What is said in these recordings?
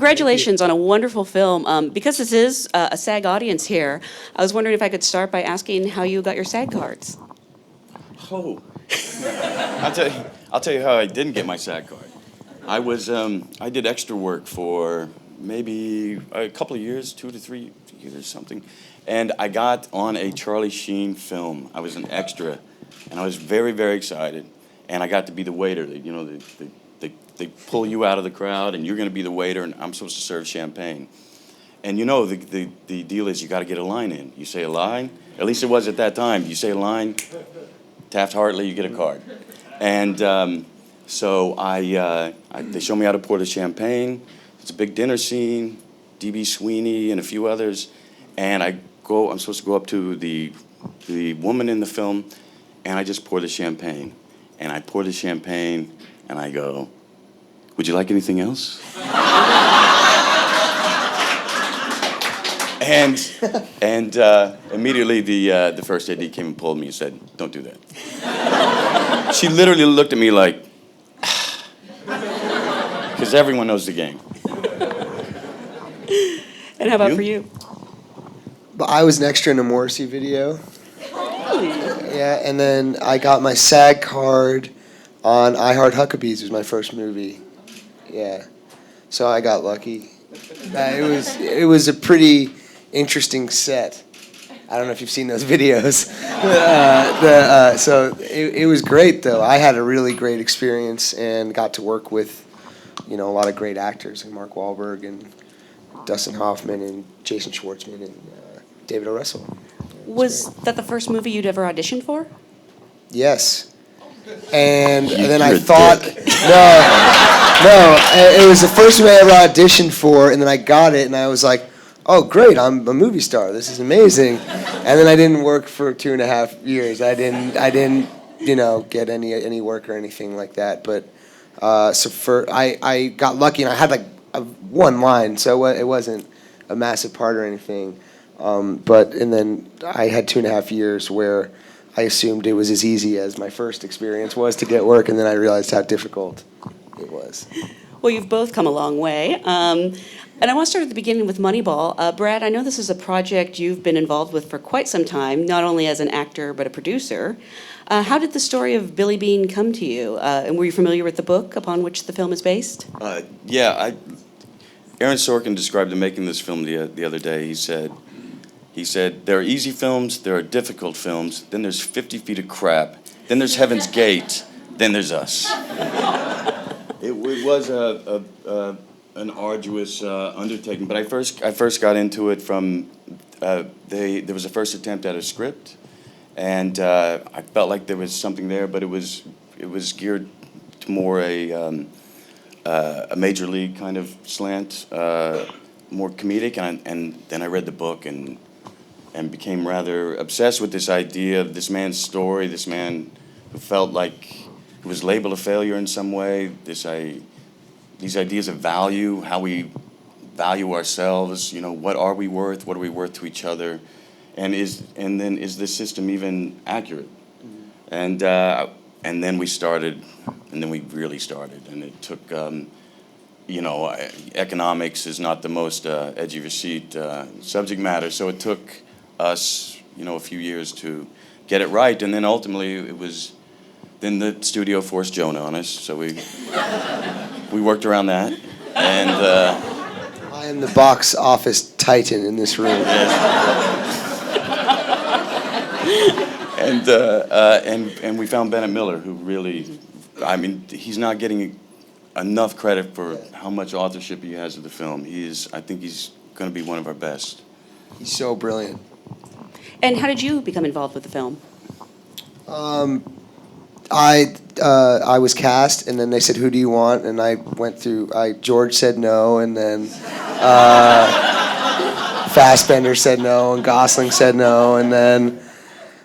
congratulations on a wonderful film. Because this is a SAG audience here, I was wondering if I could start by asking how you got your SAG cards. Oh, I'll tell you how I didn't get my SAG card. I did extra work for maybe a couple of years, 2 to 3 years, something, and I got on a Charlie Sheen film. I was an extra, and I was very, very excited. And I got to be the waiter. You know, they pull you out of the crowd, and you're going to be the waiter, and I'm supposed to serve champagne. And you know, the deal is you got to get a line in. You say a line, at least it was at that time. You say a line, Taft-Hartley, you get a card. And so they show me how to pour the champagne. It's a big dinner scene, D.B. Sweeney and a few others. And I'm supposed to go up to the woman in the film, and I just pour the champagne. And I pour the champagne, and I go, "Would you like anything else?" and immediately the first AD came and pulled me and said, "Don't do that." She literally looked at me like, because everyone knows the game. And how about for you? But I was an extra in a Morrissey video. Yeah, and then I got my SAG card on I Heart Huckabees. Was my first movie. Yeah, so I got lucky. It was a pretty interesting set. I don't know if you've seen those videos. So it was great though. I had a really great experience and got to work with, a lot of great actors like Mark Wahlberg and Dustin Hoffman and Jason Schwartzman and David O. Russell. Was that the first movie you'd ever auditioned for? Yes. And then You're I a thought, dick. no, it was the first movie I ever auditioned for, and then I got it, and I was like, oh, great, I'm a movie star. This is amazing. And then I didn't work for 2.5 years. I didn't, get any work or anything like that. But I got lucky, and I had like one line, so it wasn't a massive part or anything. And then I had 2.5 years where I assumed it was as easy as my first experience was to get work, and then I realized how difficult it was. Well, you've both come a long way. And I want to start at the beginning with Moneyball. Brad, I know this is a project you've been involved with for quite some time, not only as an actor but a producer. How did the story of Billy Bean come to you? And were you familiar with the book upon which the film is based? Yeah, Aaron Sorkin described the making of this film the other day. He said, there are easy films, there are difficult films, then there's 50 Feet of Crap, then there's Heaven's Gate, then there's us. It was an arduous undertaking, but I first got into it from, there was a first attempt at a script, and I felt like there was something there, but it was geared to more a major league kind of slant, more comedic, and then I read the book and became rather obsessed with this idea of this man's story, this man who felt like he was labeled a failure in some way, these ideas of value, how we value ourselves, what are we worth to each other, and then is this system even accurate? And then we started, and then we really started, and it took, economics is not the most edge of your seat subject matter, so it took us, a few years to get it right, and then ultimately then the studio forced Jonah on us, so we worked around that, and I am the box office titan in this room. And we found Bennett Miller, who really, he's not getting enough credit for how much authorship he has of the film. I think he's going to be one of our best. He's so brilliant. And how did you become involved with the film? I was cast, and then they said, "Who do you want?" And I went through. George said no, and then Fassbender said no, and Gosling said no, and then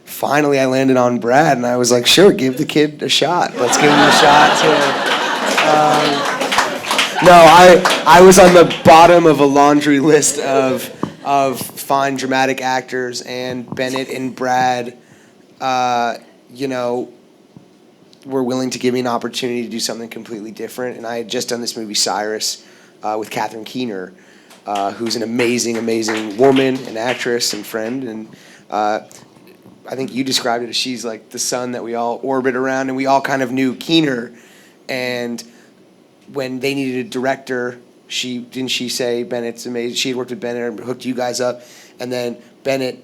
finally I landed on Brad, and I was like, "Sure, give the kid a shot. Let's give him a shot." I was on the bottom of a laundry list of fine dramatic actors, and Bennett and Brad, were willing to give me an opportunity to do something completely different. And I had just done this movie Cyrus with Catherine Keener, who's an amazing, amazing woman, an actress and friend. And I think you described it as she's like the sun that we all orbit around, and we all kind of knew Keener. And when they needed a director, she say Bennett's amazing. She had worked with Bennett and hooked you guys up, and then Bennett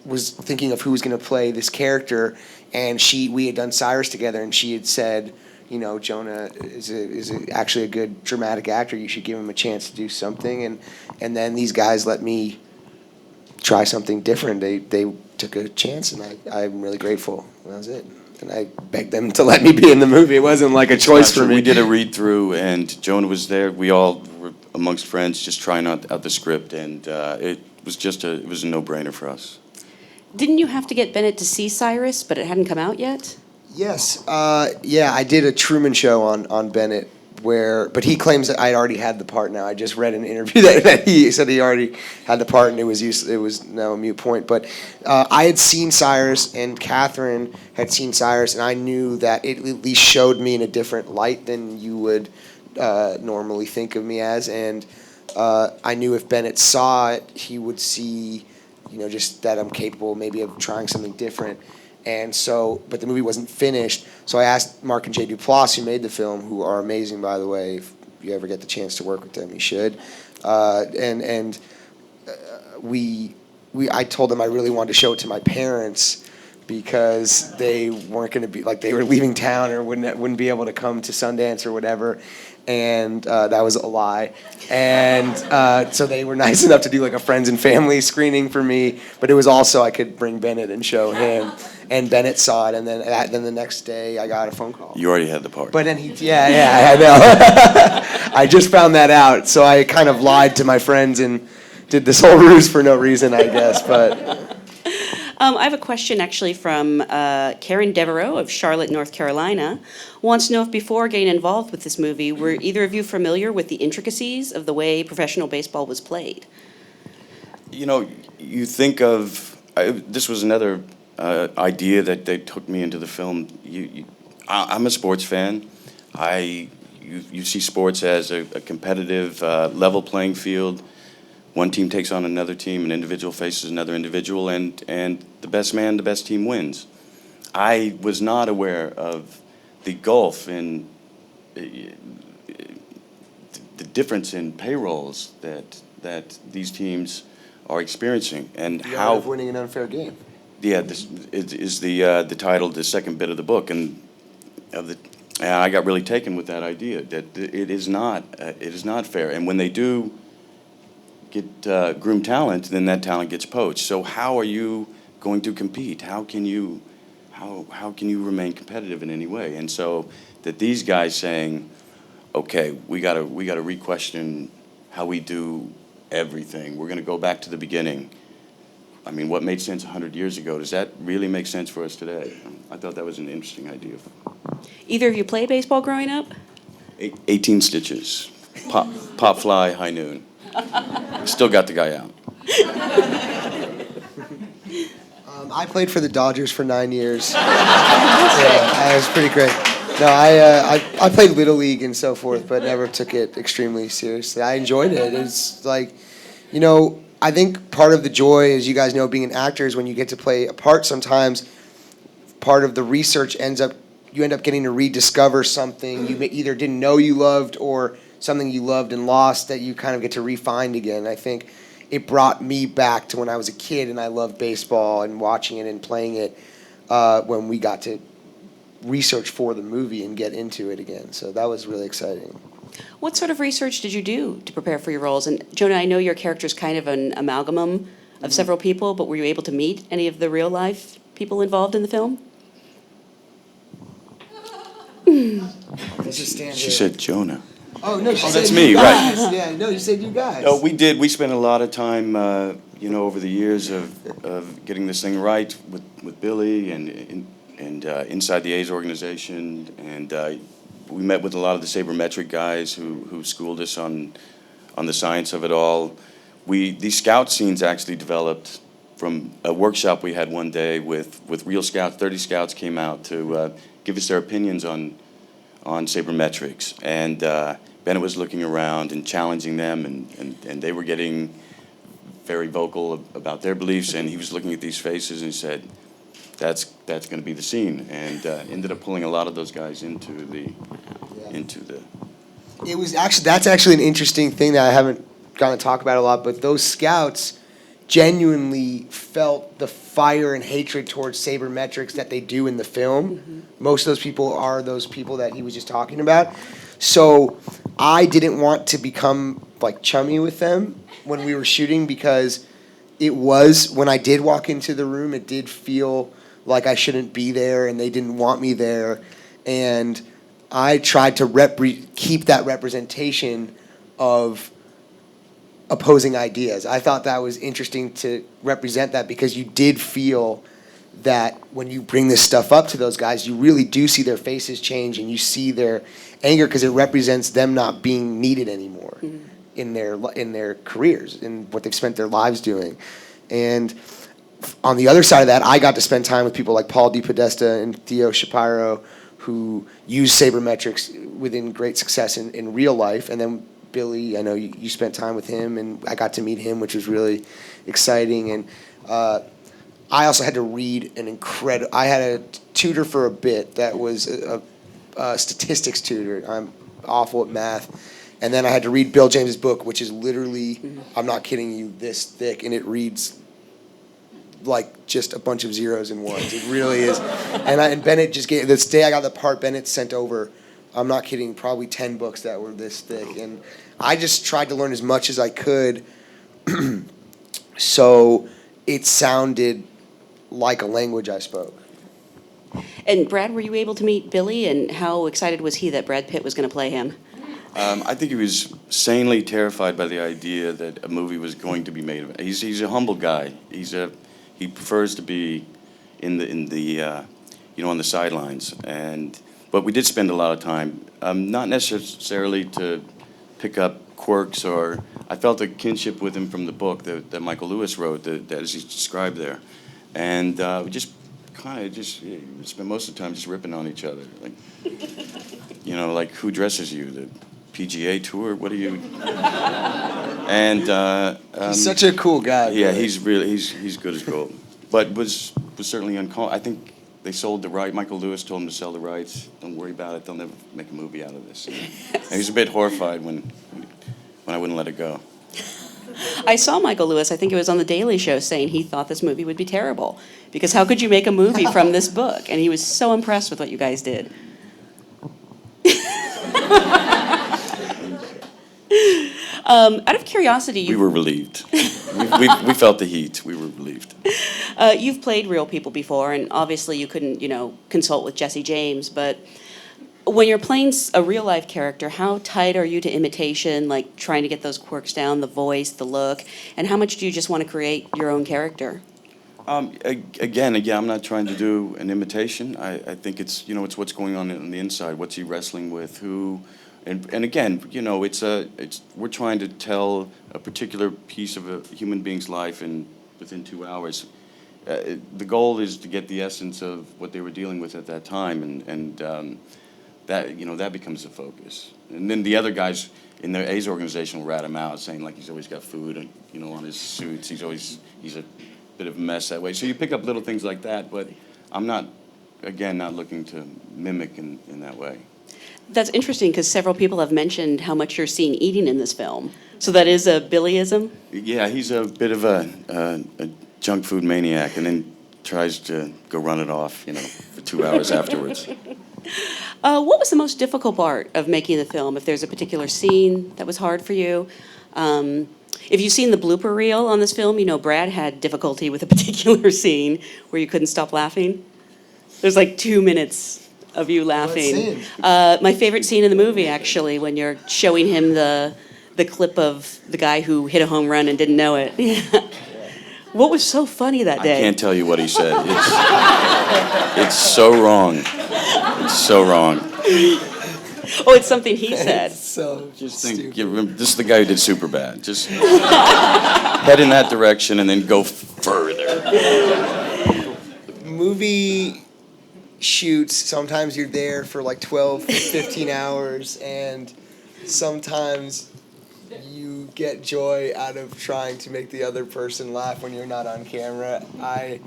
was thinking of who was going to play this character, and we had done Cyrus together, and she had said, you know, Jonah is actually a good dramatic actor. You should give him a chance to do something, and then these guys let me try something different. They took a chance, and I'm really grateful. That was it. And I begged them to let me be in the movie. It wasn't like a choice for me. We did a read through, and Jonah was there. We all were amongst friends, just trying out the script, and it was a no-brainer for us. Didn't you have to get Bennett to see Cyrus, but it hadn't come out yet? Yes. Yeah, I did a Truman Show on Bennett, but he claims that I already had the part now. I just read an interview that he said he already had the part, and it was now a moot point. But I had seen Cyrus, and Catherine had seen Cyrus, and I knew that it at least showed me in a different light than you would normally think of me as. And I knew if Bennett saw it, he would see, you know, just that I'm capable maybe of trying something different. And so, but the movie wasn't finished, so I asked Mark and Jay Duplass, who made the film, who are amazing, by the way. If you ever get the chance to work with them, you should. I told them I really wanted to show it to my parents because they weren't going to be, like, they were leaving town or wouldn't be able to come to Sundance or whatever. And that was a lie. And so they were nice enough to do like a friends and family screening for me. But it was also I could bring Bennett and show him. And Bennett saw it. And then the next day I got a phone call. You already had the part. But then I know. I just found that out. So I kind of lied to my friends and did this whole ruse for no reason, I guess. But I have a question actually from Karen Devereaux of Charlotte, North Carolina. Wants to know if before getting involved with this movie, were either of you familiar with the intricacies of the way professional baseball was played? You know, you think of, this was another idea that they took me into the film. I'm a sports fan. You see sports as a competitive, level playing field. One team takes on another team, an individual faces another individual, and the best man, the best team wins. I was not aware of the gulf in the difference in payrolls that these teams are experiencing, and the how art of winning an unfair game. Yeah, this is the title, the second bit of the book, and I got really taken with that idea that it is not fair, and when they do get groom talent, then that talent gets poached. So how are you going to compete? How can you remain competitive in any way? And so that these guys saying, okay, we gotta re-question how we do everything. We're gonna go back to the beginning. I mean, what made sense 100 years ago, does that really make sense for us today? I thought that was an interesting idea. Either of you play baseball growing up? 18 stitches, pop fly, high noon. Still got the guy out. I played for the Dodgers for 9 years. Yeah, that was pretty great. No, I played Little League and so forth, but never took it extremely seriously. I enjoyed it. It's like, you know, I think part of the joy, as you guys know, being an actor is when you get to play a part sometimes, part of the research you end up getting to rediscover something you either didn't know you loved or something you loved and lost that you kind of get to refine again. I think it brought me back to when I was a kid and I loved baseball and watching it and playing it when we got to research for the movie and get into it again. So that was really exciting. What sort of research did you do to prepare for your roles? And Jonah, I know your character's kind of an amalgam of several people, but were you able to meet any of the real life people involved in the film? She said Jonah. Oh, no, she said that's you me, guys. right. Yeah, no, you said you guys. No, we did. We spent a lot of time, over the years of getting this thing right with Billy and inside the A's organization, and we met with a lot of the sabermetric guys who schooled us on the science of it all. These scout scenes actually developed from a workshop we had one day with real scouts. 30 scouts came out to give us their opinions on sabermetrics, and Bennett was looking around and challenging them, and they were getting very vocal about their beliefs, and he was looking at these faces and he said, that's going to be the scene, and ended up pulling a lot of those guys into the. It was actually, that's actually an interesting thing that I haven't gotten to talk about a lot, but those scouts genuinely felt the fire and hatred towards sabermetrics that they do in the film. Mm-hmm. Most of those people are those people that he was just talking about. So I didn't want to become like chummy with them when we were shooting, because it was, when I did walk into the room, it did feel like I shouldn't be there and they didn't want me there. And I tried to keep that representation of opposing ideas. I thought that was interesting to represent that, because you did feel that when you bring this stuff up to those guys, you really do see their faces change and you see their anger, because it represents them not being needed anymore in their careers, in what they've spent their lives doing. And on the other side of that, I got to spend time with people like Paul DePodesta and Theo Shapiro, who use sabermetrics within great success in real life. And then Billy, I know you spent time with him, and I got to meet him, which was really exciting. And I also had to read I had a tutor for a bit that was a statistics tutor. I'm awful at math. And then I had to read Bill James's book, which is literally, I'm not kidding you, this thick, and it reads like just a bunch of zeros and ones. It really is. And Bennett just gave, this day I got the part, Bennett sent over, I'm not kidding, probably 10 books that were this thick. And I just tried to learn as much as I could so it sounded like a language I spoke. And Brad, were you able to meet Billy, and how excited was he that Brad Pitt was going to play him? I think he was sanely terrified by the idea that a movie was going to be made of it. He's a humble guy. He prefers to be in the on the sidelines. But we did spend a lot of time, not necessarily to pick up quirks, or I felt a kinship with him from the book that Michael Lewis wrote, that as he's described there, and we just kind of spent most of the time just ripping on each other, like who dresses you, the PGA Tour? What are you? And he's such a cool guy. Yeah, really. He's good as gold. But was certainly uncalled. I think they sold the right. Michael Lewis told him to sell the rights. Don't worry about it. They'll never make a movie out of this. And he was a bit horrified when I wouldn't let it go. I saw Michael Lewis, I think it was on The Daily Show, saying he thought this movie would be terrible, because how could you make a movie from this book? And he was so impressed with what you guys did. Out of curiosity, we were relieved. we felt the heat. We were relieved. You've played real people before, and obviously you couldn't, consult with Jesse James, but when you're playing a real-life character, how tight are you to imitation, like trying to get those quirks down, the voice, the look, and how much do you just want to create your own character? Again, I'm not trying to do an imitation. I think it's what's going on the inside. What's he wrestling with? Who? And again, we're trying to tell a particular piece of a human being's life within 2 hours. The goal is to get the essence of what they were dealing with at that time, and that becomes the focus. And then the other guys in the A's organization will rat him out, saying like he's always got food on his suits. He's a bit of a mess that way. So you pick up little things like that, but I'm not looking to mimic in that way. That's interesting, because several people have mentioned how much you're seen eating in this film. So that is a Billyism? Yeah, he's a bit of a junk food maniac, and then tries to go run it off, for 2 hours afterwards. What was the most difficult part of making the film? If there's a particular scene that was hard for you? If you've seen the blooper reel on this film, Brad had difficulty with a particular scene where you couldn't stop laughing. There's like 2 minutes of you laughing. My favorite scene in the movie, actually, when you're showing him the clip of the guy who hit a home run and didn't know it. What was so funny that day? I can't tell you what he said. It's so wrong. It's so wrong. Oh, it's something he said. So just think, this is the guy who did Superbad. Just head in that direction and then go further. Movie shoots, sometimes you're there for like 12, 15 hours, and sometimes you get joy out of trying to make the other person laugh when you're not on camera. I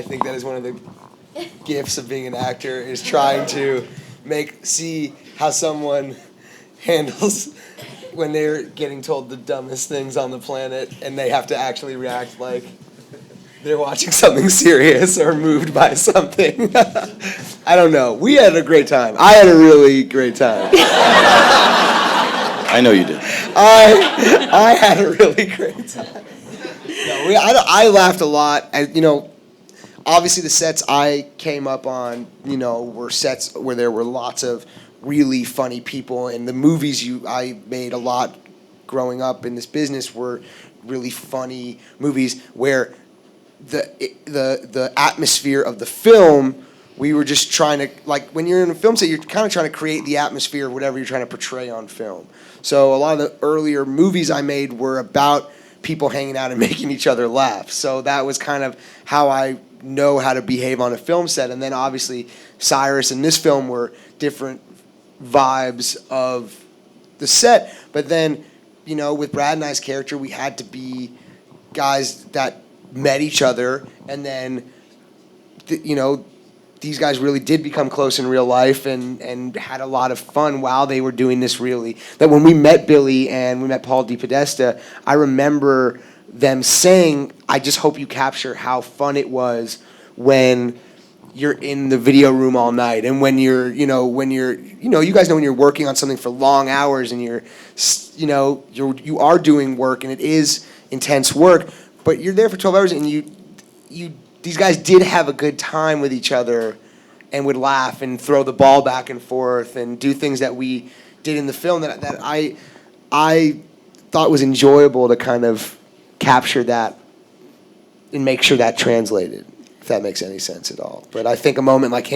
think that is one of the gifts of being an actor, is trying to see how someone handles when they're getting told the dumbest things on the planet and they have to actually react like they're watching something serious or moved by something. I don't know. We had a great time. I had a really great time. I know you did. I had a really great time. No, I laughed a lot. Obviously the sets I came up on, were sets where there were lots of really funny people, and the movies I made a lot growing up in this business were really funny movies where the atmosphere of the film, we were just trying to, like, when you're in a film set, you're kind of trying to create the atmosphere of whatever you're trying to portray on film. So a lot of the earlier movies I made were about people hanging out and making each other laugh. So that was kind of how I know how to behave on a film set. And then obviously Cyrus and this film were different vibes of the set. But then, with Brad and I's character, we had to be guys that met each other, and then, these guys really did become close in real life and had a lot of fun while they were doing this. Really, that when we met Billy and we met Paul DePodesta, I remember them saying, I just hope you capture how fun it was when you're in the video room all night, and when you guys know when you're working on something for long hours and you are doing work and it is intense work, but you're there for 12 hours and these guys did have a good time with each other and would laugh and throw the ball back and forth and do things that we did in the film that I thought was enjoyable to kind of capture that and make sure that translated, if that makes any sense at all. But I think a moment like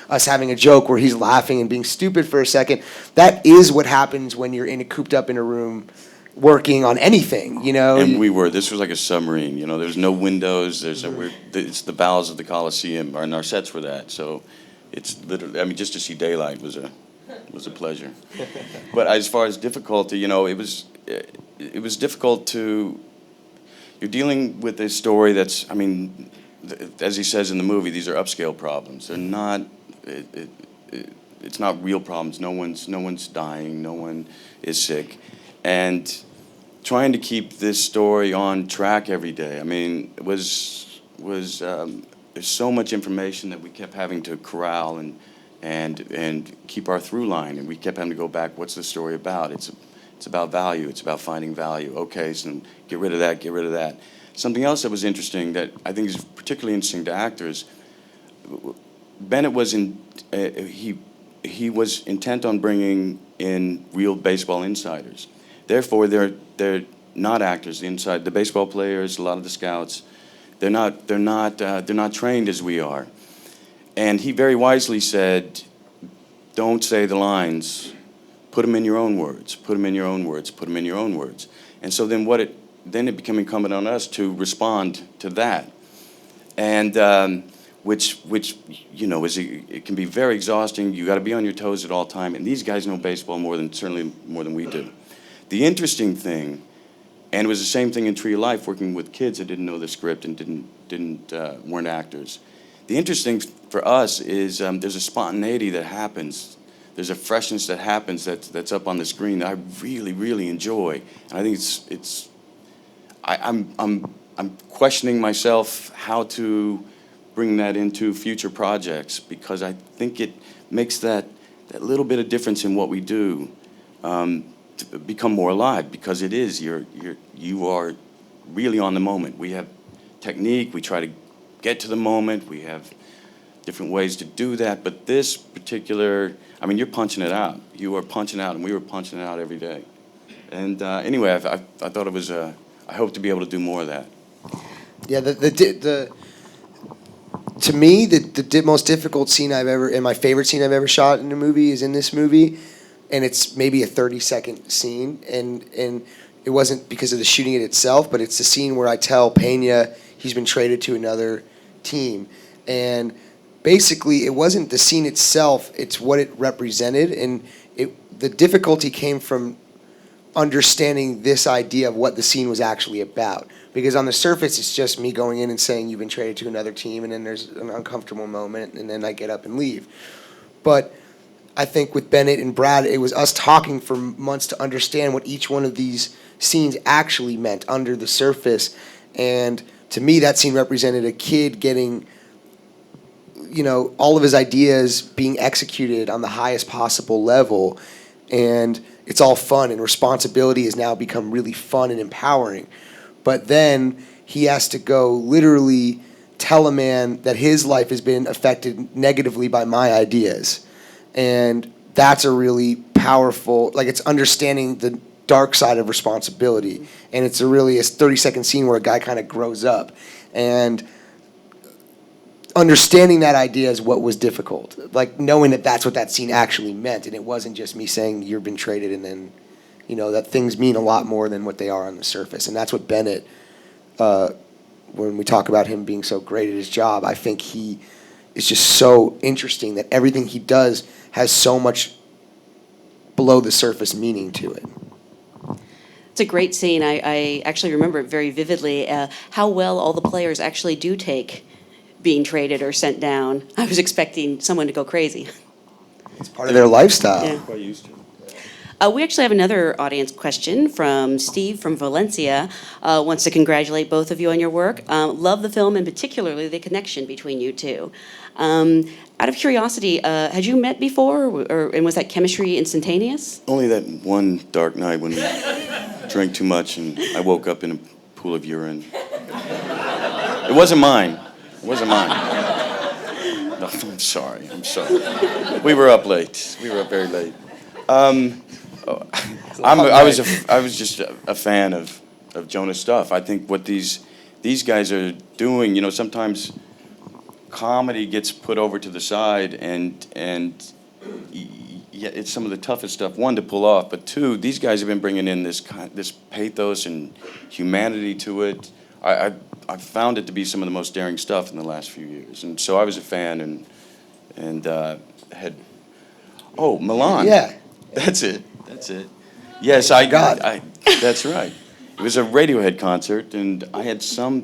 us having a joke where he's laughing and being stupid for a second, that is what happens when you're cooped up in a room working on anything, And this was like a submarine, there's no windows, it's the bowels of the Coliseum, and our sets were that, so it's literally, just to see daylight was a pleasure. But as far as difficulty, it was difficult you're dealing with a story that's, as he says in the movie, these are upscale problems. They're not, it's not real problems. No one's dying, no one is sick. And trying to keep this story on track every day, there's so much information that we kept having to corral and keep our through line, and we kept having to go back, what's the story about? It's about value, it's about finding value. Okay, so get rid of that. Something else that was interesting that I think is particularly interesting to actors, Bennett was he was intent on bringing in real baseball insiders. Therefore, they're not actors. The baseball players, a lot of the scouts, they're not trained as we are. And he very wisely said, "Don't say the lines. Put them in your own words. Put them in your own words. Put them in your own words." And so then it became incumbent on us to respond to that, and which it can be very exhausting. You got to be on your toes at all time. And these guys know baseball certainly more than we do. The interesting thing, and it was the same thing in Tree of Life, working with kids that didn't know the script and weren't actors. The interesting for us is there's a spontaneity that happens. There's a freshness that happens that's up on the screen that I really, really enjoy. And I think I'm questioning myself how to bring that into future projects, because I think it makes that little bit of difference in what we do to become more alive, because it is you are really on the moment. We have technique, we try to get to the moment, we have different ways to do that, but this particular, you're punching it out. You are punching out, and we were punching it out every day. And anyway, I thought it was I hope to be able to do more of that. Yeah, to me, the most difficult scene and my favorite scene I've ever shot in a movie is in this movie, and it's maybe a 30-second scene, and it wasn't because of the shooting it itself, but it's the scene where I tell Pena he's been traded to another team, and basically it wasn't the scene itself, it's what it represented, and the difficulty came from understanding this idea of what the scene was actually about. Because on the surface, it's just me going in and saying, you've been traded to another team, and then there's an uncomfortable moment, and then I get up and leave. But I think with Bennett and Brad, it was us talking for months to understand what each one of these scenes actually meant under the surface. And to me, that scene represented a kid getting, all of his ideas being executed on the highest possible level. And it's all fun, and responsibility has now become really fun and empowering. But then he has to go literally tell a man that his life has been affected negatively by my ideas. And that's a really powerful, it's understanding the dark side of responsibility. And it's a 30-second scene where a guy kind of grows up. And understanding that idea is what was difficult. Knowing that that's what that scene actually meant. And it wasn't just me saying, you've been traded, and then, that things mean a lot more than what they are on the surface. And that's what Bennett, when we talk about him being so great at his job, I think he is just so interesting that everything he does has so much below the surface meaning to it. It's a great scene. I actually remember it very vividly, how well all the players actually do take being traded or sent down. I was expecting someone to go crazy. It's part of their lifestyle. Yeah. Quite used to. We actually have another audience question from Steve from Valencia. Wants to congratulate both of you on your work. Love the film, and particularly the connection between you two. Out of curiosity, had you met before, and was that chemistry instantaneous? Only that one dark night when we drank too much and I woke up in a pool of urine. It wasn't mine. It wasn't mine. No, I'm sorry. We were up late. We were up very late. I was just a fan of Jonah's stuff. I think what these guys are doing, sometimes comedy gets put over to the side, and yeah, it's some of the toughest stuff. One, to pull off, but two, these guys have been bringing in this pathos and humanity to it. I found it to be some of the most daring stuff in the last few years, and so I was a fan and had. Oh, Milan. Yeah. That's it. Yes, that's right. It was a Radiohead concert, and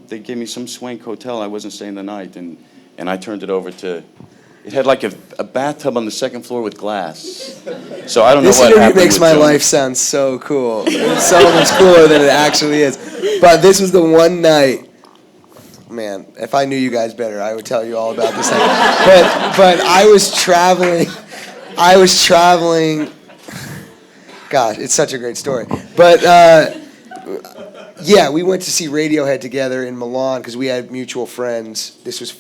they gave me some swank hotel. I wasn't staying the night, and I turned it over to, it had a bathtub on the second floor with glass. So I don't know what happened. This interview makes with my Jonah. life sound so cool. It's so much cooler than it actually is. But this was the one night, man, if I knew you guys better, I would tell you all about this night. But I was traveling. Gosh, it's such a great story. But yeah, we went to see Radiohead together in Milan because we had mutual friends. This was 6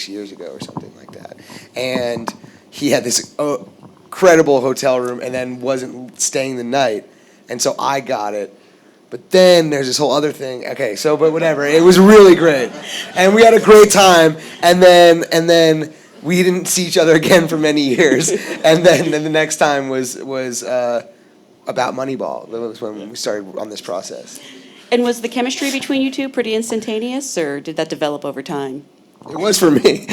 years ago or something like that. And he had this incredible hotel room and then wasn't staying the night. And so I got it. But then there's this whole other thing. Okay, but whatever. It was really great. And we had a great time. And then we didn't see each other again for many years. And then the next time was about Moneyball. That was when we started on this process. And was the chemistry between you two pretty instantaneous, or did that develop over time? It was for me.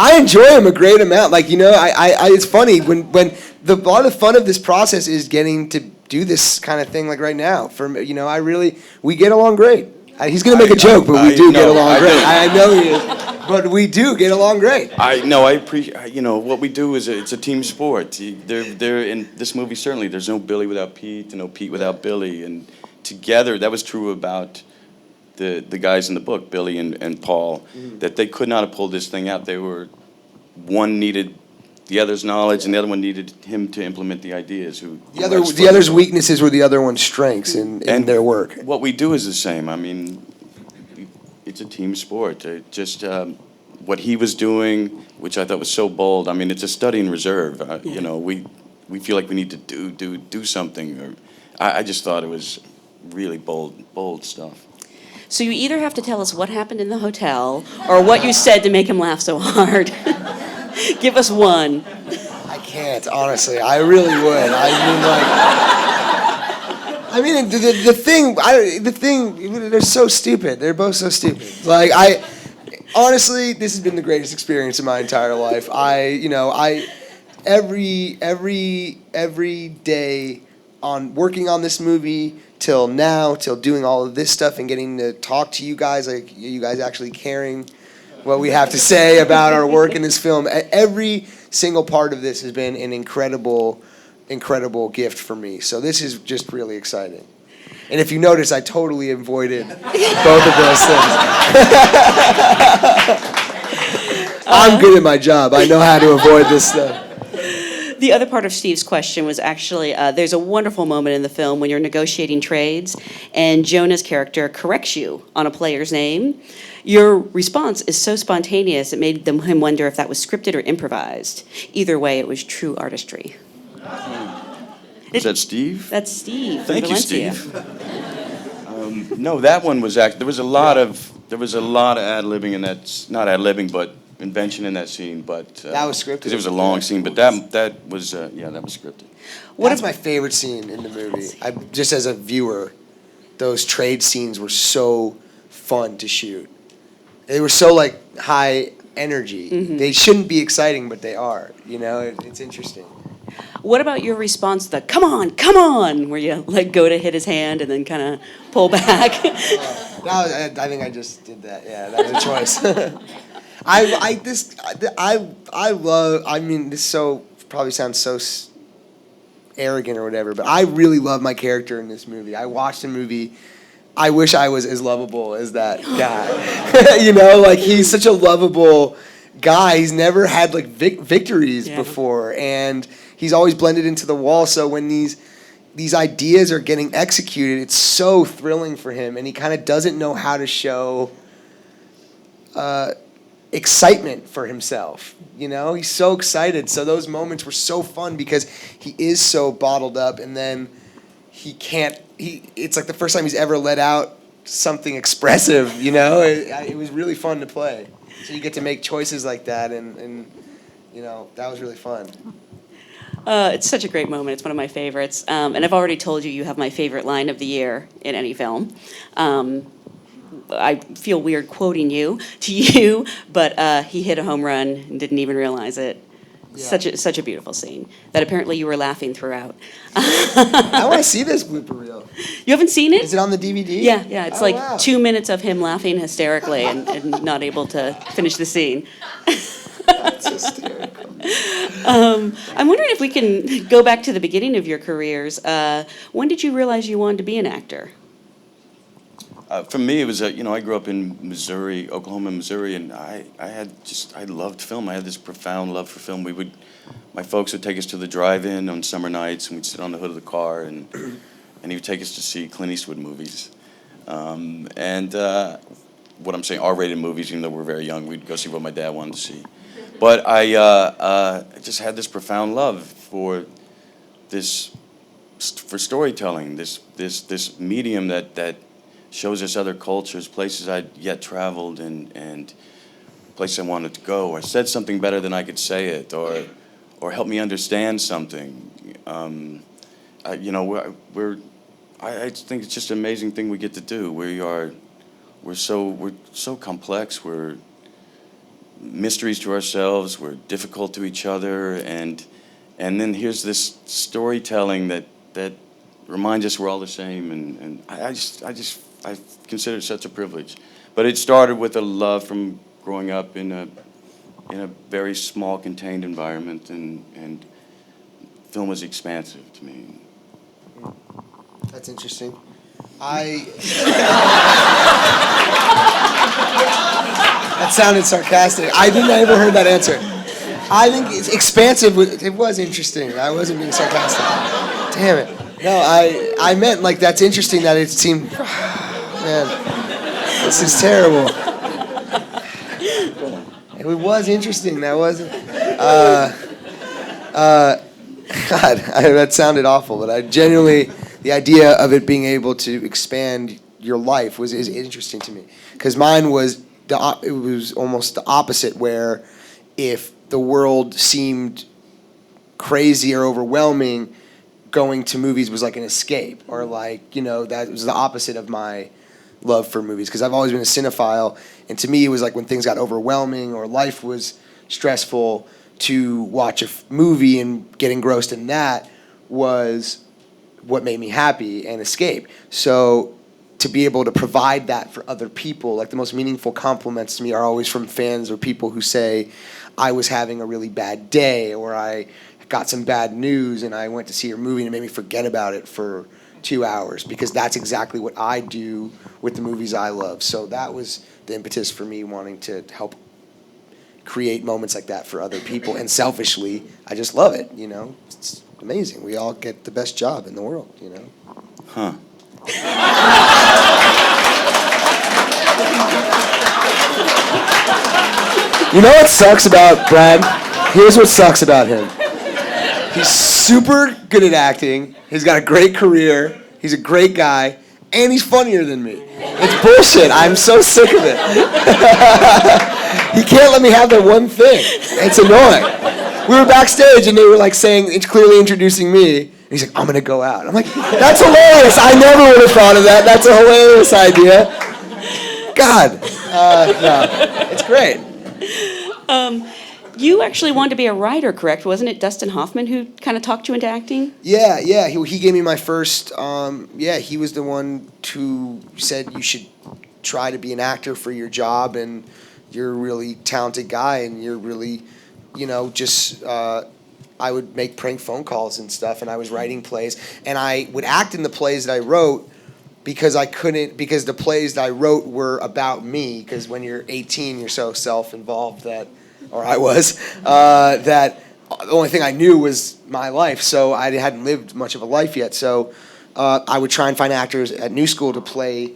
I enjoy him a great amount. It's funny when a lot of the fun of this process is getting to do this kind of thing right now. We get along great. He's gonna make a joke, but we do get along great. I know he is, but we do get along great. I appreciate. What we do is it's a team sport. They're in this movie. Certainly, there's no Billy without Pete, and no Pete without Billy. And together, that was true about the guys in the book, Billy and Paul, that they could not have pulled this thing out. One needed the other's knowledge, and the other one needed him to implement the ideas. The other's weaknesses were the other one's strengths in their work. What we do is the same. I mean, it's a team sport. What he was doing, which I thought was so bold. I mean, it's a study in reserve. We feel like we need to do something. I just thought it was really bold stuff. So you either have to tell us what happened in the hotel or what you said to make him laugh so hard. Give us one. I can't, honestly. I really would. The thing, they're so stupid. They're both so stupid. Honestly, this has been the greatest experience of my entire life. Every day on working on this movie till now, till doing all of this stuff and getting to talk to you guys, like you guys actually caring what we have to say about our work in this film. Every single part of this has been an incredible gift for me. So this is just really exciting. And if you notice, I totally avoided both of those things. I'm good at my job. I know how to avoid this stuff. The other part of Steve's question was actually, there's a wonderful moment in the film when you're negotiating trades and Jonah's character corrects you on a player's name. Your response is so spontaneous, it made him wonder if that was scripted or improvised. Either way, it was true artistry. Is that Steve? That's Steve. Thank you, Valencia. Steve. No, that one was actually, there was a lot of ad-libbing in that, not ad-libbing, but invention in that scene, but. That was scripted. Because it was a long scene, but that was scripted. That's my favorite scene in the movie. Just as a viewer, those trade scenes were so fun to shoot. They were so like high energy. Mm-hmm. They shouldn't be exciting, but they are. You know, it's interesting. What about your response to the come on, where you like go to hit his hand and then kind of pull back? I think I just did that. Yeah, that was a choice. This so probably sounds so arrogant or whatever, but I really love my character in this movie. I watched the movie. I wish I was as lovable as that guy. You know, like he's such a lovable guy. He's never had like victories before, and he's always blended into the wall. So when these ideas are getting executed, it's so thrilling for him, and he kind of doesn't know how to show excitement for himself. You know, he's so excited. So those moments were so fun because he is so bottled up, and then he can't. It's like the first time he's ever let out something expressive. You know, it was really fun to play. So you get to make choices like that, and you know, that was really fun. It's such a great moment. It's one of my favorites. And I've already told you have my favorite line of the year in any film. I feel weird quoting you, but he hit a home run and didn't even realize it. Yeah. Such a beautiful scene that apparently you were laughing throughout. I want to see this blooper reel. You haven't seen it? Is it on the DVD? Yeah. It's 2 minutes of him laughing hysterically and not able to finish the scene. That's hysterical. I'm wondering if we can go back to the beginning of your careers. When did you realize you wanted to be an actor? For me, it was I grew up in Missouri, Oklahoma, Missouri, and I loved film. I had this profound love for film. My folks would take us to the drive-in on summer nights, and we'd sit on the hood of the car, and he would take us to see Clint Eastwood movies, and what I'm saying, R-rated movies. Even though we're very young, we'd go see what my dad wanted to see. But I just had this profound love for storytelling, this medium that shows us other cultures, places I'd yet traveled, and places I wanted to go, or said something better than I could say it, or helped me understand something. I think it's just an amazing thing we get to do. We're so complex. We're mysteries to ourselves. We're difficult to each other, and then here's this storytelling that reminds us we're all the same. And I consider it such a privilege. But it started with a love from growing up in a very small, contained environment, and film was expansive to me. That's interesting. That sounded sarcastic. I never heard that answer. I think it's expansive. It was interesting. I wasn't being sarcastic. Damn it. No, I meant like that's interesting that it seemed. Man, this is terrible. It was interesting. That wasn't. God, that sounded awful. But I genuinely, the idea of it being able to expand your life is interesting to me, because mine was it was almost the opposite, where if the world seemed crazy or overwhelming, going to movies was like an escape, or like, that was the opposite of my love for movies, because I've always been a cinephile, And to me, it was like when things got overwhelming or life was stressful, to watch a movie and get engrossed in that was what made me happy and escape. So to be able to provide that for other people, like the most meaningful compliments to me are always from fans or people who say, I was having a really bad day, or I got some bad news and I went to see your movie and it made me forget about it for 2 hours, because that's exactly what I do with the movies I love. So that was the impetus for me wanting to help create moments like that for other people. And selfishly, I just love it, you know? It's amazing. We all get the best job in the world, you know? Huh. You know what sucks about Brad? Here's what sucks about him. He's super good at acting. He's got a great career. He's a great guy. And he's funnier than me. It's bullshit. I'm so sick of it. He can't let me have that one thing. It's annoying. We were backstage and they were like saying, it's clearly introducing me. And he's like, I'm going to go out. I'm like, that's hilarious. I never would have thought of that. That's a hilarious idea. God. No, it's great. You actually wanted to be a writer, correct? Wasn't it Dustin Hoffman who kind of talked you into acting? Yeah. He gave me my first, he was the one who said you should try to be an actor for your job, and you're a really talented guy, and you're really, I would make prank phone calls and stuff, and I was writing plays, and I would act in the plays that I wrote because the plays that I wrote were about me, because when you're 18, you're so self-involved that the only thing I knew was my life, so I hadn't lived much of a life yet. So I would try and find actors at New School to play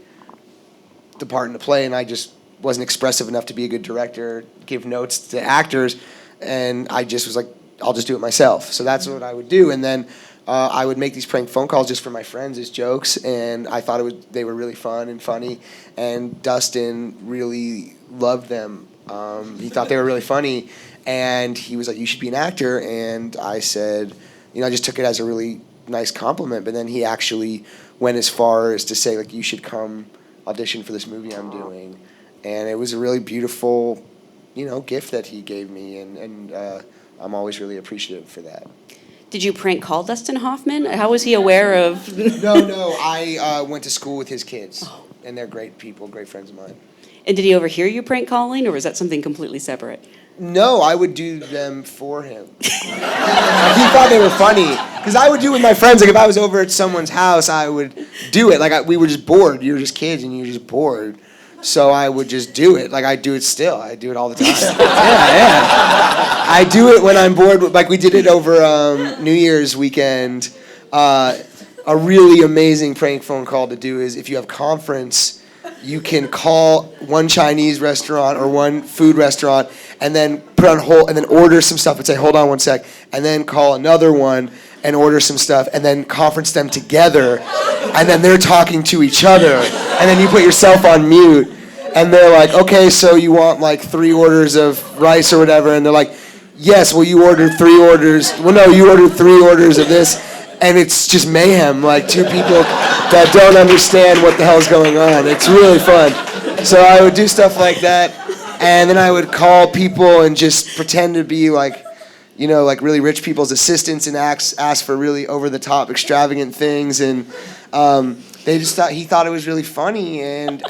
the part in the play, and I just wasn't expressive enough to be a good director, give notes to actors, and I just was like, I'll just do it myself. So that's what I would do, and then I would make these prank phone calls just for my friends as jokes, and I thought they were really fun and funny, and Dustin really loved them. He thought they were really funny, and he was like, you should be an actor, and I said, I just took it as a really nice compliment, but then he actually went as far as to say, like, you should come audition for this movie I'm doing, and it was a really beautiful, gift that he gave me, and I'm always really appreciative for that. Did you prank call Dustin Hoffman? How was he aware of... No, I went to school with his kids, and they're great people, great friends of mine. And did he overhear you prank calling, or was that something completely separate? No, I would do them for him. He thought they were funny, because I would do it with my friends. Like, if I was over at someone's house, I would do it. Like, we were just bored. You were just kids, and you were just bored. So I would just do it. Like, I do it still. I do it all the time. Yeah. I do it when I'm bored. Like, we did it over New Year's weekend. A really amazing prank phone call to do is if you have conference, you can call one Chinese restaurant or one food restaurant and then put on hold and then order some stuff and say, hold on one sec, and then call another one and order some stuff and then conference them together, and then they're talking to each other, and then you put yourself on mute, and they're like, okay, so you want like 3 orders of rice or whatever, and they're like, yes, well, you ordered 3 orders. Well, no, you ordered 3 orders of this. And it's just mayhem, like 2 people that don't understand what the hell's going on. It's really fun. So I would do stuff like that, and then I would call people and just pretend to be like, like really rich people's assistants and ask for really over-the-top, extravagant things, and he thought it was really funny, and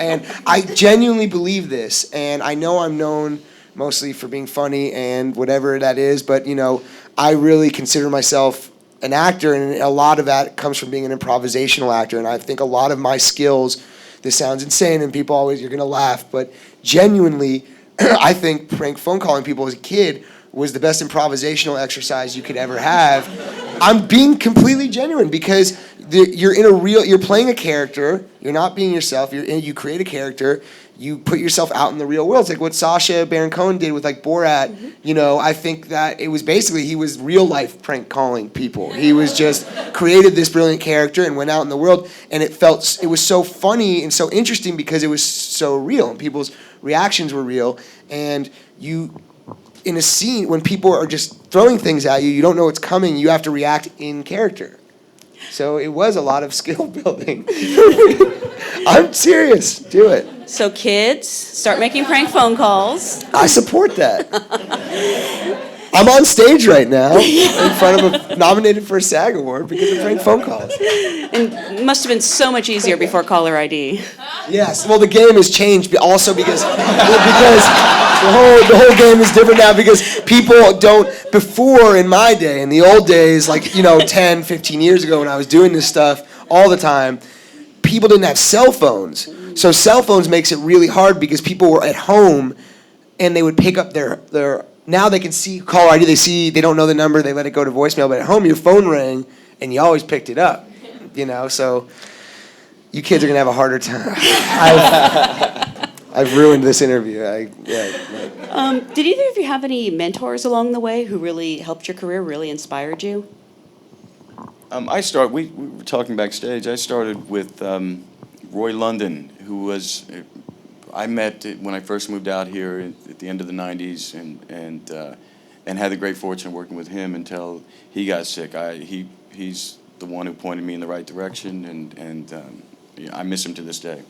I genuinely believe this, and I know I'm known mostly for being funny and whatever that is, but I really consider myself an actor, and a lot of that comes from being an improvisational actor, and I think a lot of my skills, this sounds insane, and people always, you're going to laugh, but genuinely, I think prank phone calling people as a kid was the best improvisational exercise you could ever have. I'm being completely genuine, because you're playing a character, you're not being yourself, you create a character, you put yourself out in the real world. It's like what Sacha Baron Cohen did with like Borat. Mm-hmm. I think that it was basically, he was real life prank calling people. He was just created this brilliant character and went out in the world, and it was so funny and so interesting because it was so real and people's reactions were real. And you, in a scene when people are just throwing things at you, you don't know what's coming, you have to react in character. So it was a lot of skill building. I'm serious. Do it. So kids, start making prank phone calls. I support that. I'm on stage right now in front of nominated for a SAG award because of prank phone calls. And it must have been so much easier before caller ID. Yes, well, the game has changed, but also because the whole game is different now because people don't, before in my day, in the old days, like, 10, 15 years ago when I was doing this stuff all the time, people didn't have cell phones. So cell phones makes it really hard because people were at home and they would pick up their now they can see caller ID, they don't know the number, they let it go to voicemail, but at home your phone rang and you always picked it up, so you kids are going to have a harder time. I've ruined this interview. Did either of you have any mentors along the way who really helped your career, really inspired you? We were talking backstage. I started with Roy London, who was, I met when I first moved out here at the end of the 90s and had the great fortune of working with him until he got sick. He's the one who pointed me in the right direction, and I miss him to this day.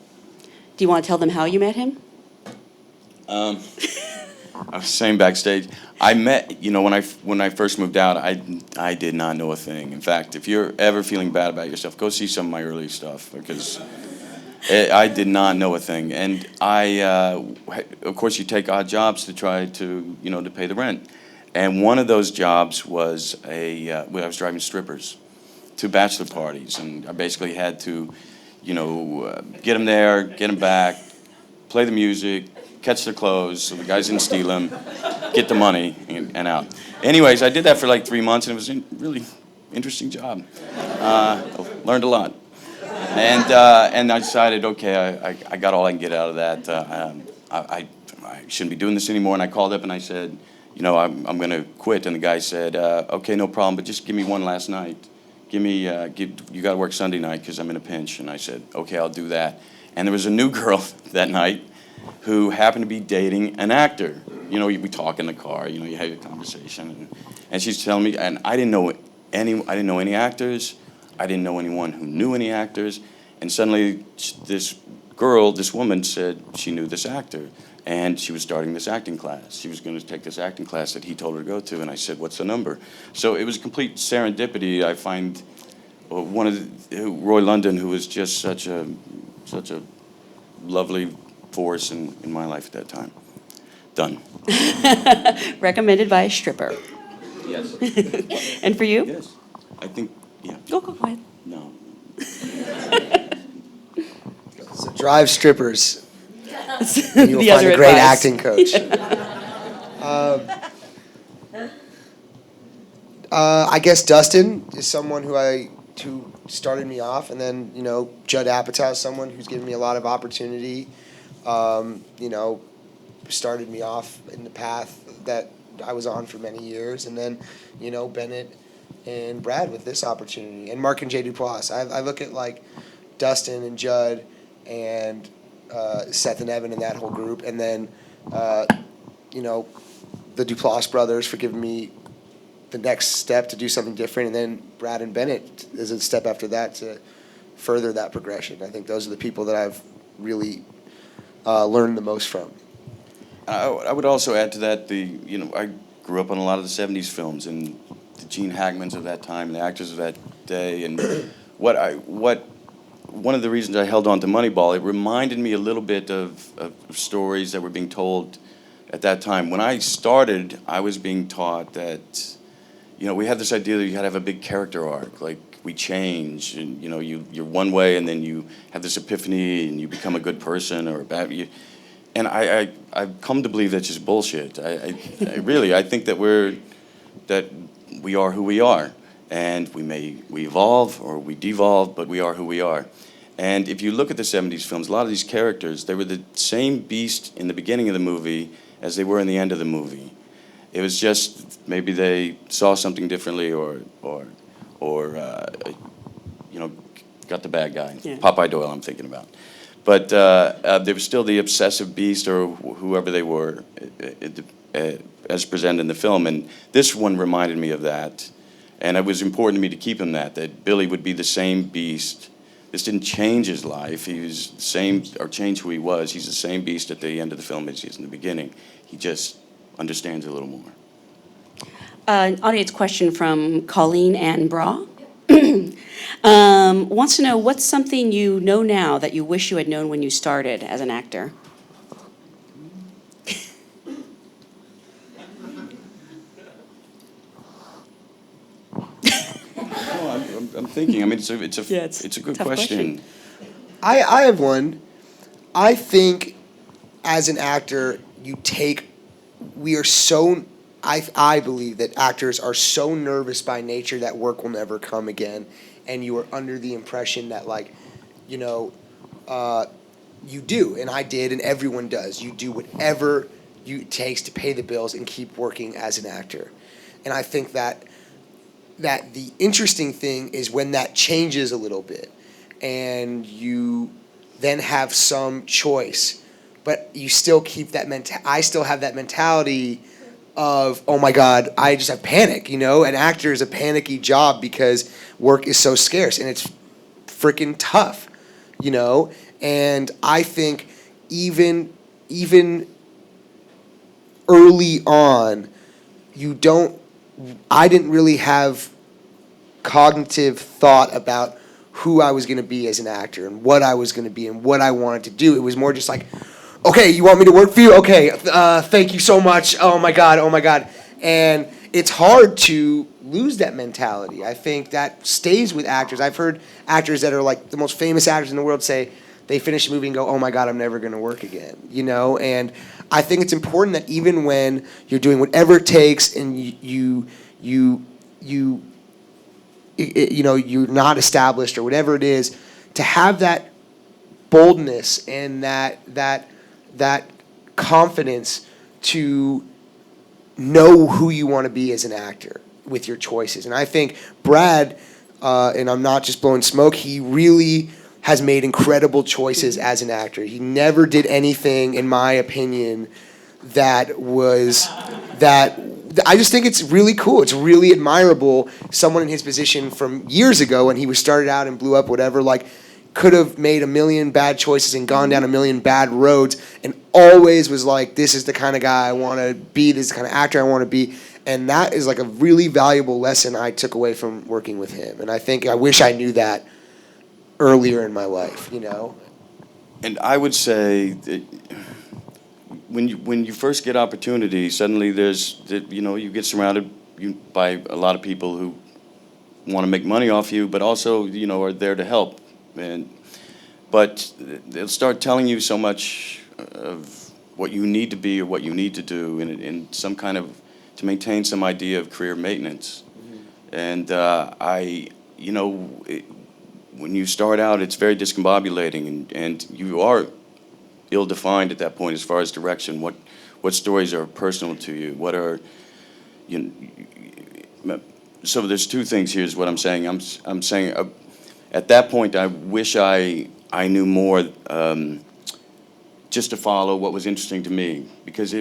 Do you want to tell them how you met him? I was saying backstage, I met, when I first moved out, I did not know a thing. In fact, if you're ever feeling bad about yourself, go see some of my early stuff, because I did not know a thing. And of course, you take odd jobs to try to, to pay the rent. And one of those jobs was I was driving strippers to bachelor parties, and I basically had to, get them there, get them back, play the music, catch their clothes so the guys didn't steal them, get the money, and out. Anyways, I did that for like 3 months, and it was a really interesting job. Learned a lot. And I decided, okay, I got all I can get out of that. I shouldn't be doing this anymore, and I called up and I said, I'm going to quit. And the guy said, okay, no problem, but just give me one last night. You got to work Sunday night because I'm in a pinch. And I said, okay, I'll do that. And there was a new girl that night who happened to be dating an actor. We talk in the car, you have your conversation. And she's telling me, and I didn't know any actors. I didn't know anyone who knew any actors. And suddenly this woman said she knew this actor. And she was starting this acting class. She was going to take this acting class that he told her to go to. And I said, what's the number? So it was complete serendipity. I find Roy London, who was just such a lovely force in my life at that time. Done. Recommended by a stripper. Yes. And for you? Yes. I think, yeah. Go ahead. No. So drive strippers. And you will The find other a great advice. acting coach. I guess Dustin is someone who started me off, and then Judd Apatow is someone who's given me a lot of opportunity. Started me off in the path that I was on for many years, and then Bennett and Brad with this opportunity, and Mark and Jay Duplass. I look at like Dustin and Judd and Seth and Evan and that whole group, and then the Duplass brothers for giving me the next step to do something different, and then Brad and Bennett is a step after that to further that progression. I think those are the people that I've really learned the most from. I would also add to that I grew up on a lot of the 70s films and the Gene Hackmans of that time, and the actors of that day, and one of the reasons I held on to Moneyball, it reminded me a little bit of stories that were being told at that time. When I started, I was being taught that, we had this idea that you had to have a big character arc, like we change, and you're one way, and then you have this epiphany, and you become a good person or a bad. And I've come to believe that's just bullshit. I think that we are who we are. And we evolve or we devolve, but we are who we are. And if you look at the 70s films, a lot of these characters, they were the same beast in the beginning of the movie as they were in the end of the movie. It was just maybe they saw something differently or got the bad guy. Yeah. Popeye Doyle, I'm thinking about. But they were still the obsessive beast or whoever they were as presented in the film. And this one reminded me of that. And it was important to me to keep him that Billy would be the same beast. This didn't change his life. He was the same, or change who he was. He's the same beast at the end of the film as he is in the beginning. He just understands a little more. An audience question from Colleen Ann Bra. Wants to know, what's something you know now that you wish you had known when you started as an actor? I'm thinking. I mean, it's a good tough question. I have one. I think as an actor, I believe that actors are so nervous by nature that work will never come again, and you are under the impression that, like, you know, you do, and I did, and everyone does. You do whatever it takes to pay the bills and keep working as an actor. And I think that the interesting thing is when that changes a little bit, and you then have some choice, but you still keep that I still have that mentality of, oh my God, I just have panic, you know? An actor is a panicky job because work is so scarce and it's freaking tough, you know? And I think even early on, I didn't really have cognitive thought about who I was going to be as an actor and what I was going to be and what I wanted to do. It was more just like, okay, you want me to work for you? Okay, thank you so much. Oh my God. And it's hard to lose that mentality. I think that stays with actors. I've heard actors that are like the most famous actors in the world say they finish a movie and go, oh my God, I'm never going to work again, you know? And I think it's important that even when you're doing whatever it takes and you know, you're not established or whatever it is, to have that boldness and that confidence to know who you want to be as an actor with your choices. And I think Brad, and I'm not just blowing smoke, he really has made incredible choices as an actor. He never did anything, in my opinion, that I just think it's really cool. It's really admirable. Someone in his position from years ago when he was started out and blew up, whatever, like, could have made a million bad choices and gone down a million bad roads and always was like, this is the kind of guy I want to be, this is the kind of actor I want to be. And that is like a really valuable lesson I took away from working with him. And I wish I knew that earlier in my life, you know? And I would say that when you first get opportunity, suddenly you get surrounded by a lot of people who want to make money off you, but also, you know, are there to help. But they'll start telling you so much of what you need to be or what you need to do in some kind of, to maintain some idea of career maintenance. Mm-hmm. And when you start out, it's very discombobulating, and you are ill-defined at that point as far as direction. What stories are personal to you? What are, so there's two things here is what I'm saying. I'm saying at that point, I wish I knew more just to follow what was interesting to me. Because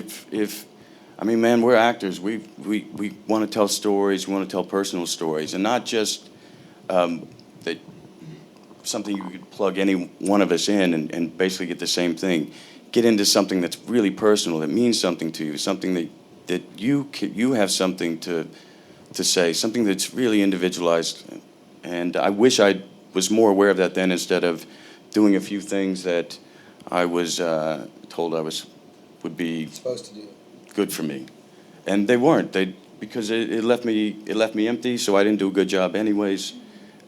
man, we're actors. We want to tell stories. We want to tell personal stories, and not just that something you could plug any one of us in and basically get the same thing. Get into something that's really personal, that means something to you, something that you have something to say, something that's really individualized. And I wish I was more aware of that then, instead of doing a few things that I was told would be Supposed to do good for me, and they weren't. Because it left me empty. So I didn't do a good job anyways.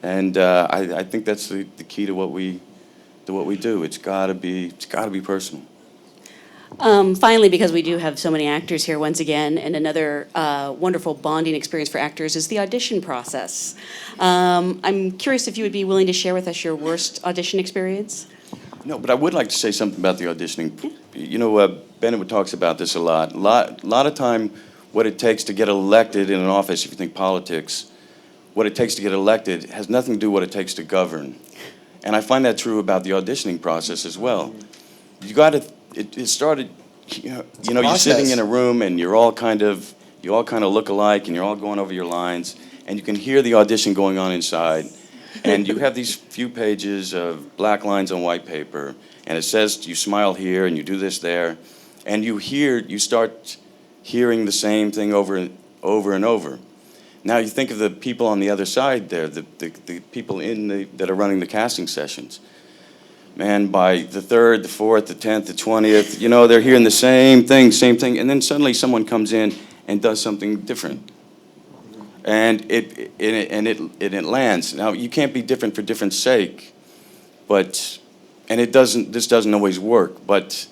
And I think that's the key to what we do. It's gotta be personal. Finally, because we do have so many actors here once again, and another wonderful bonding experience for actors is the audition process. I'm curious if you would be willing to share with us your worst audition experience? No, but I would like to say something about the auditioning. You know, Bennett talks about this a lot. A lot of time, what it takes to get elected in an office, if you think politics, what it takes to get elected has nothing to do with what it takes to govern. And I find that true about the auditioning process as well. It started, you're sitting in a room and you all kind of look alike and you're all going over your lines. and you can hear the audition going on inside, and you have these few pages of black lines on white paper, and it says you smile here and you do this there, and you start hearing the same thing over and over. Now you think of the people on the other side there, the people that are running the casting sessions. Man, by the 3rd, the 4th, the 10th, the 20th, they're hearing the same thing, and then suddenly someone comes in and does something different. And it lands. Now, you can't be different for different sake, this doesn't always work, but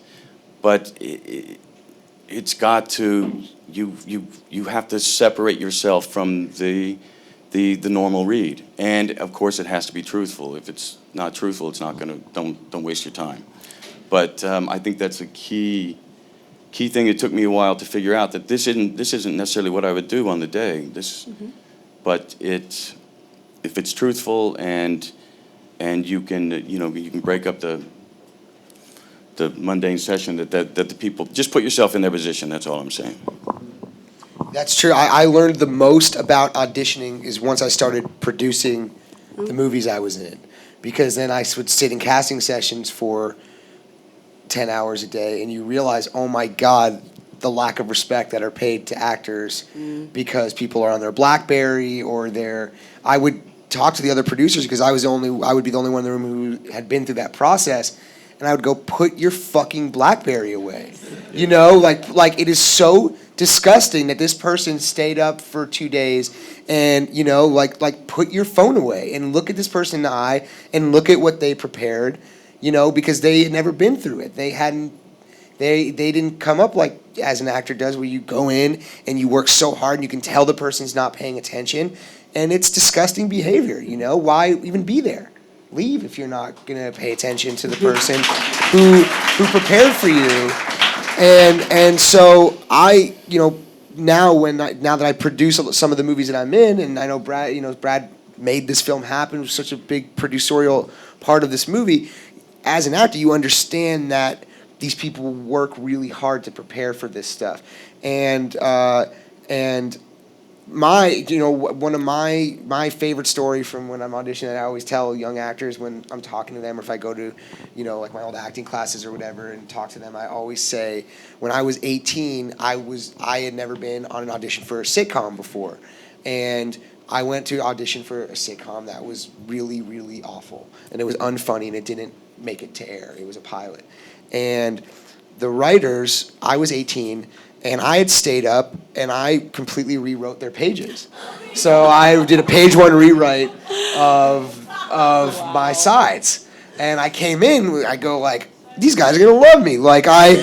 it's got to, you have to separate yourself from the normal read. And of course it has to be truthful. If it's not truthful, it's not gonna, don't waste your time. But I think that's a key thing. It took me a while to figure out that this isn't necessarily what I would do on the day. But if it's truthful and you can break up the mundane session that the people, just put yourself in their position. That's all I'm saying. That's true. I learned the most about auditioning is once I started producing the movies I was in, because then I would sit in casting sessions for 10 hours a day, and you realize, oh my God, the lack of respect that are paid to actors because people are on their BlackBerry or I would talk to the other producers because I would be the only one in the room who had been through that process, and I would go, put your fucking BlackBerry away. Like it is so disgusting that this person stayed up for 2 days and, like put your phone away and look at this person in the eye and look at what they prepared, because they had never been through it. They didn't come up like as an actor does, where you go in and you work so hard and you can tell the person's not paying attention, and it's disgusting behavior. Why even be there? Leave if you're not gonna pay attention to the person who prepared for you. And so I, now that I produce some of the movies that I'm in, and I know Brad made this film happen, was such a big producerial part of this movie. As an actor, you understand that these people work really hard to prepare for this stuff, and one of my favorite story from when I'm auditioning, I always tell young actors when I'm talking to them, or if I go to, like my old acting classes or whatever and talk to them, I always say, when I was 18, I had never been on an audition for a sitcom before. And I went to audition for a sitcom that was really, really awful. And it was unfunny, and it didn't make it to air. It was a pilot. And the writers, I was 18, and I had stayed up, and I completely rewrote their pages. So I did a page 1 rewrite of my sides. And I came in, I go like, these guys are gonna love me. Like I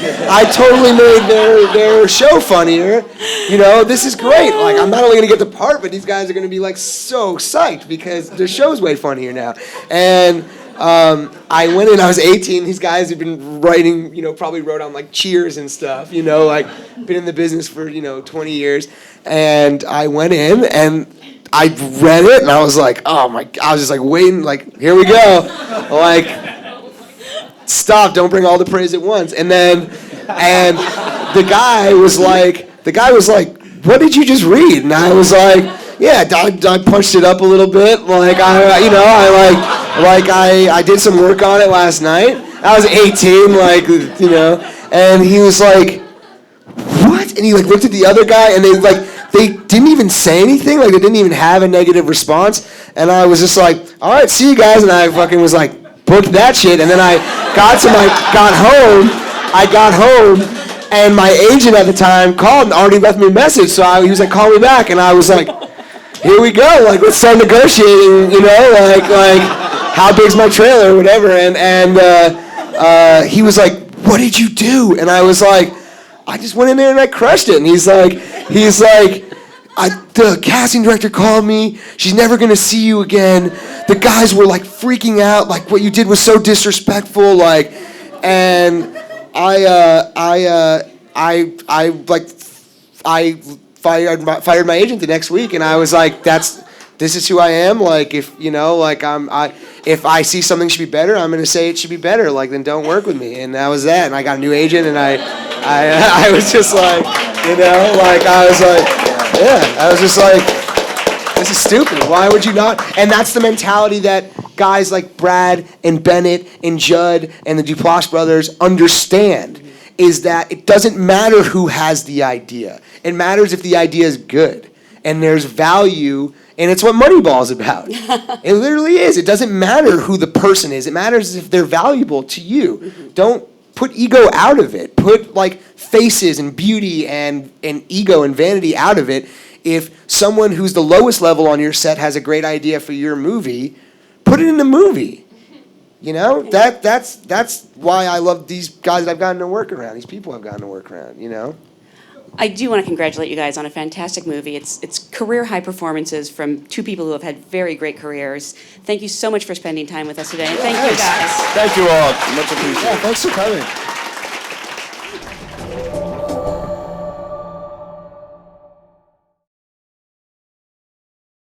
totally made their show funnier. This is great. Like I'm not only gonna get the part, but these guys are gonna be like so psyched because their show's way funnier now. And I went in, I was 18, these guys had been writing, probably wrote on like Cheers and stuff, like been in the business for, 20 years. And I went in and I read it and I was like, oh my, I was just like waiting, like, here we go. Like, stop, don't bring all the praise at once. And the guy was like, what did you just read? And I was like, yeah, I punched it up a little bit. Like I did some work on it last night. I was 18, and he was like, what? And he like looked at the other guy, and they didn't even say anything. Like they didn't even have a negative response. And I was just like, all right, see you guys. And I fucking was like, booked that shit. And then I got home, and my agent at the time called and already left me a message. So he was like, call me back. And I was like, here we go. Like, let's start negotiating, like how big's my trailer or whatever. And he was like, what did you do? And I was like, I just went in there and I crushed it. And he's like, the casting director called me. She's never gonna see you again. The guys were like freaking out. Like what you did was so disrespectful. Like, and I fired my agent the next week, and I was like, this is who I am. Like if if I see something should be better, I'm gonna say it should be better. Like then don't work with me. And that was that. And I got a new agent, and I was just like, I was like, yeah, I was just like, This is stupid. Why would you not? And that's the mentality that guys like Brad and Bennett and Judd and the Duplass brothers understand, is that it doesn't matter who has the idea. It matters if the idea is good and there's value, and it's what Moneyball is about. It literally is. It doesn't matter who the person is. It matters if they're valuable to you. Don't put ego out of it. Put like faces and beauty and ego and vanity out of it. If someone who's the lowest level on your set has a great idea for your movie, put it in the movie. You know, that's why I love these guys that I've gotten to work around, these people I've gotten to work around, you know? I do want to congratulate you guys on a fantastic movie. It's career high performances from two people who have had very great careers. Thank you so much for spending time with us today. And thank you guys. Thank you all. Much appreciated. Yeah, thanks for coming.